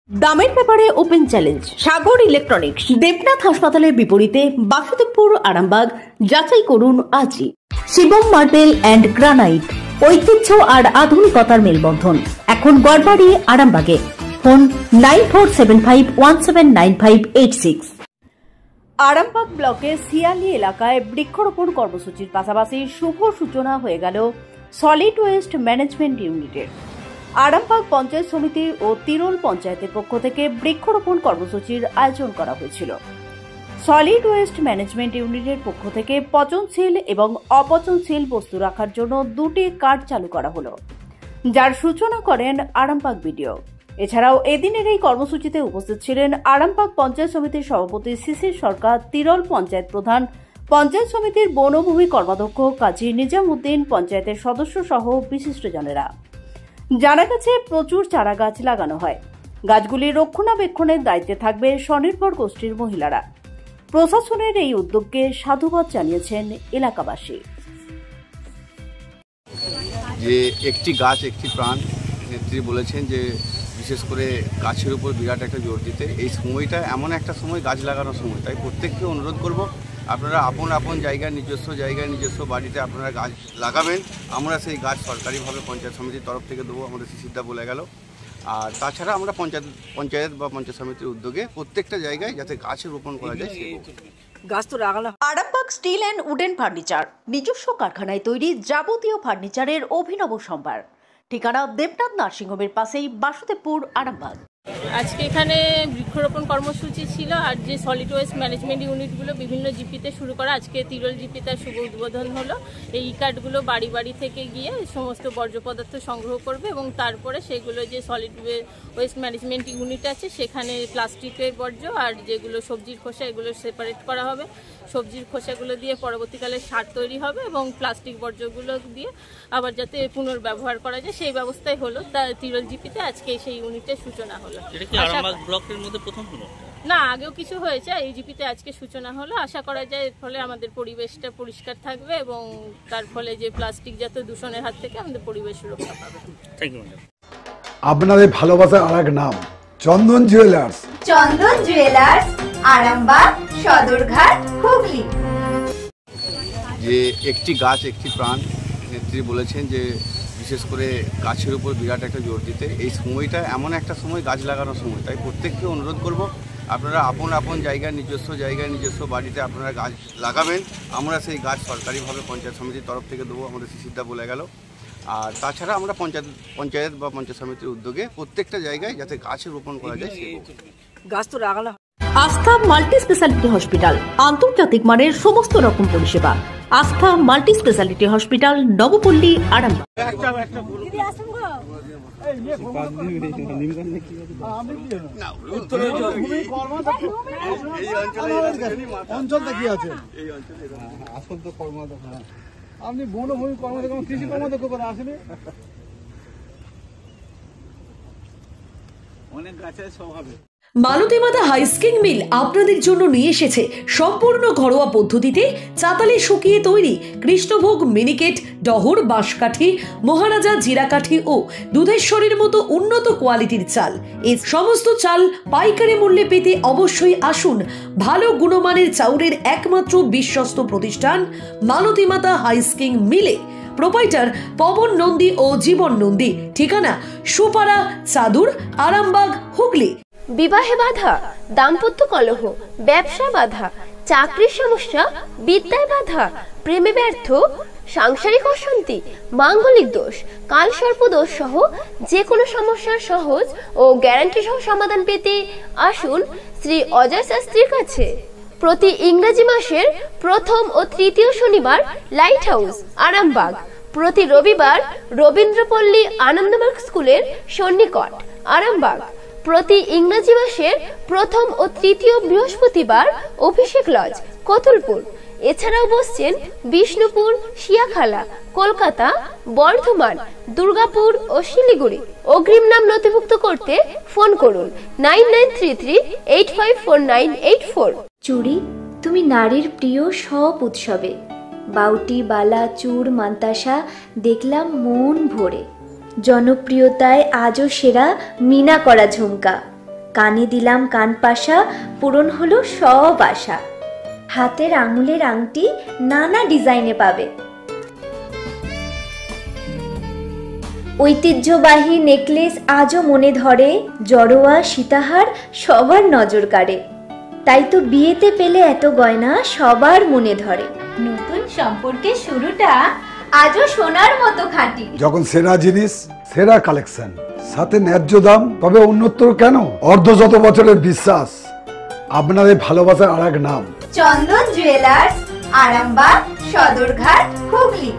দামের ব্যাপারে open challenge সাগর electronics. Debnath হাসপাতালের বিপরীতে বাসুদেবপুর, আরামবাগ। যাচাই করুন আজই। শিবম মার্বেল অ্যান্ড গ্রানাইট, ঐতিহ্য আর আধুনিকতার মেলবন্ধন, এখন গড়বাড়ি, আরামবাগে। ফোন 9475179586। আরামবাগ ব্লকের শিয়ালি এলাকায় বৃক্ষরোপণ কর্মসূচির পাশাপাশি শুভ সূচনা হয়ে গেল সলিড ওয়েস্ট ম্যানেজমেন্ট ইউনিটের। আরামবাগ পঞ্চায়েত সমিতি ও তিরোল পঞ্চায়েতের পক্ষ থেকে বৃক্ষরোপণ কর্মসূচির আয়োজন করা হয়েছিল। সলিড ওয়েস্ট ম্যানেজমেন্ট ইউনিটের পক্ষ থেকে পচনশীল এবং অপচনশীল বস্তু রাখার জন্য 2টি কার্ড চালু করা হলো, যার সূচনা করেন আরামবাগ বিডিও। এছাড়াও এদিনের এই কর্মসূচিতে উপস্থিত ছিলেন আরামবাগ পঞ্চায়েত সমিতির সভাপতি শিশির সরকার, তিরোল পঞ্চায়েত প্রধান, পঞ্চায়েত সমিতির বনভূমি কর্মাধ্যক্ষ কাজী নিজামউদ্দিন, পঞ্চায়েতের সদস্য সহ বিশিষ্টজনেরা। জানা গেছে প্রচুর চারা গাছ লাগানো হয়। গাছগুলির রক্ষণাবেক্ষণের দায়িত্বে থাকবে স্বনির্ভর গোষ্ঠীর মহিলারা। প্রশাসনের এই উদ্যোগকে সাধুবাদ জানিয়েছেন এলাকাবাসী। যে একটি গাছ একটি প্রাণ, নেত্রী বলেছেন যে বিশেষ করে গাছের উপর বিরাট একটা জোর দিতে। এই সময়টা এমন একটা সময়, গাছ লাগানোর সময়। তাই প্রত্যেককে অনুরোধ করব, আপনারা আপন আপন জায়গায়, নিজস্ব জায়গায়, নিজস্ব বাড়িতে আপনারা গাছ লাগাবেন। আমরা সেই গাছ সরকারিভাবে পঞ্চায়েত সমিতির তরফ থেকে দেবো, আমাদের শিশিরদা বলে গেল। আর তাছাড়া আমরা পঞ্চায়েত বা পঞ্চায়েত সমিতির উদ্যোগে প্রত্যেকটা জায়গায় যাতে গাছ রোপণ করা যায় সেই গাছ তো লাগানো। Arambagh steel and wooden furniture, নিজস্ব কারখানায় তৈরি যাবতীয় ফার্নিচারের অভিনব সম্ভার। ঠিকানা দেবনাথ নার্সিংহোমের পাশেই, বাসুদেবপুর, আরামবাগ। আজকে এখানে বৃক্ষরোপণ কর্মসূচি ছিল, আর যে সলিড ওয়েস্ট ম্যানেজমেন্ট ইউনিটগুলো বিভিন্ন জিপিতে শুরু করা, আজকে তিরোল জিপিতে শুভ উদ্বোধন হলো। এই কার্ডগুলো বাড়ি বাড়ি থেকে গিয়ে সমস্ত বর্জ্য পদার্থ সংগ্রহ করবে এবং তারপরে সেগুলো যে সলিড ওয়েস্ট ম্যানেজমেন্ট ইউনিট আছে সেখানে প্লাস্টিকের বর্জ্য আর যেগুলো সবজির খোসা, এগুলো সেপারেট করা হবে। সবজির খোসাগুলো দিয়ে পরবর্তীকালে সার তৈরি হবে এবং প্লাস্টিক বর্জ্যগুলো দিয়ে আবার যাতে পুনর্ব্যবহার করা যায় সেই ব্যবস্থাই হলো। তা তিরোল জিপিতে আজকে সেই ইউনিটের সূচনা হলো। না, আগেও কিছু হয়েছে, এই জিপিতে আজকে সূচনা হলো। আশা করা যায় এর ফলে আমাদের পরিবেশটা পরিষ্কার থাকবে এবং তার ফলে যে প্লাস্টিক জাত দূষণের হাত থেকে আমাদের পরিবেশ রক্ষা পাবে। Thank you. আপনাদের ভালোবাসার আরেক নাম চন্দন জুয়েলার্স। চন্দন জুয়েলার্স, আরামবাগ, সদরঘাট, হুগলি। যে একটি গাছ একটি প্রাণ, নেত্রী বলেছেন যে বিশেষ করে গাছের উপর বিরাট একটা জোর দিতে। এই সময়টা এমন একটা সময়, গাছ লাগানোর সময়। তাই প্রত্যেককে অনুরোধ করব, আপনারা আপন আপন জায়গায়, নিজস্ব জায়গায়, নিজস্ব বাড়িতে আপনারা গাছ লাগাবেন। আমরা সেই গাছ সরকারিভাবে পঞ্চায়েত সমিতির তরফ থেকে দেবো, আমাদের শিশিরদা বলে গেল। আর তাছাড়া আমরা পঞ্চায়েত বা পঞ্চায়েত সমিতির উদ্যোগে প্রত্যেকটা জায়গায় যাতে গাছ রোপণ করা যায় সেই গাছ তো লাগানো। আস্থা মাল্টি স্পেশালিটি হসপিটাল, আন্তর্জাতিক মানের সমস্ত রকম পরিষেবা। আস্থা multi speciality hospital, Nabapalli, Arambagh. আপনি বনভূমি কর্মদক্ষ, কৃষি কর্মদক্ষ করে আসেনি? অনেক গাছের স্বভাবে। মালতীমাতা হাইস্কিং মিল আপনাদের জন্য নিয়ে এসেছে সম্পূর্ণ ঘরোয়া পদ্ধতিতে চাতালে শুকিয়ে তৈরি কৃষ্ণভোগ মিনিকেট, ডহর, বাঁশকাঠি, মহারাজা জিরাকাঠি ও দুধেশ্বরীর মতো উন্নত কোয়ালিটির চাল। এই সমস্ত চাল পাইকারি মূল্যে পেতে অবশ্যই আসুন ভালো গুণমানের চাউলের একমাত্র বিশ্বস্ত প্রতিষ্ঠান মালতীমাতা হাইস্কিং মিলে। প্রোপাইটার পবন নন্দী ও জীবন নন্দী। ঠিকানা সুপারা, চাদুর, আরামবাগ, হুগলি। বিবাহে বাধা, দাম্পত্য কলহ, ব্যবসা বাধা, চাকরির সমস্যা, বিদ্যায় বাধা, প্রেমে ব্যর্থ, সাংসারিক অশান্তি, মাঙ্গলিক দোষ, কালসর্প দোষ সহ যে কোনো সমস্যার সহজ ও গ্যারান্টি সহ সমাধান পেতে আসুন শ্রী অজয় শাস্ত্রীর কাছে। প্রতি ইংরেজি মাসের প্রথম ও তৃতীয় শনিবার লাইট হাউস, আরামবাগ। প্রতি রবিবার রবীন্দ্রপল্লী আনন্দমার্গ স্কুলের সন্নিকট, আরামবাগ। প্রতি ইংরেজি মাসের প্রথম ও তৃতীয় বৃহস্পতিবার অভিষেক লজ, কতুলপুর। এছাড়াও বসছেন বিষ্ণুপুর, শিয়াখালা, কলকাতা, বর্ধমান, দুর্গাপুর ও শিলিগুড়ি। অগ্রিম নাম নথিভুক্ত করতে ফোন করুন 9933854984। চুড়ি, তুমি নারীর প্রিয় সব উৎসবে। বাউটি, বালা, চূড়, মান্তাসা দেখলাম মন ভরে। জনপ্রিয়তায় আজও সেরা মিনা করা ঝুমকা। কানে দিলাম কান পাশা, পূরণ হলো সব আশা। হাতের আঙুলের আংটি নানা ডিজাইনে পাবে, ঐতিহ্যবাহী নেকলেস আজও মনে ধরে, জড়োয়া সীতাহার সবার নজর কাড়ে। তাই তো বিয়েতে পেলে এত গয়না সবার মনে ধরে। নতুন সম্পর্কের শুরুটা আজও সোনার মতো খাঁটি। যখন সেরা জিনিস, সেরা কালেকশন, সাথে ন্যায্য দাম, তবে উন্নতর কেন? অর্ধশত বছরের বিশ্বাস, আপনাদের ভালোবাসার আর এক নাম চন্দন জুয়েলার্স, আরামবাগ, সদরঘাট, হুগলি।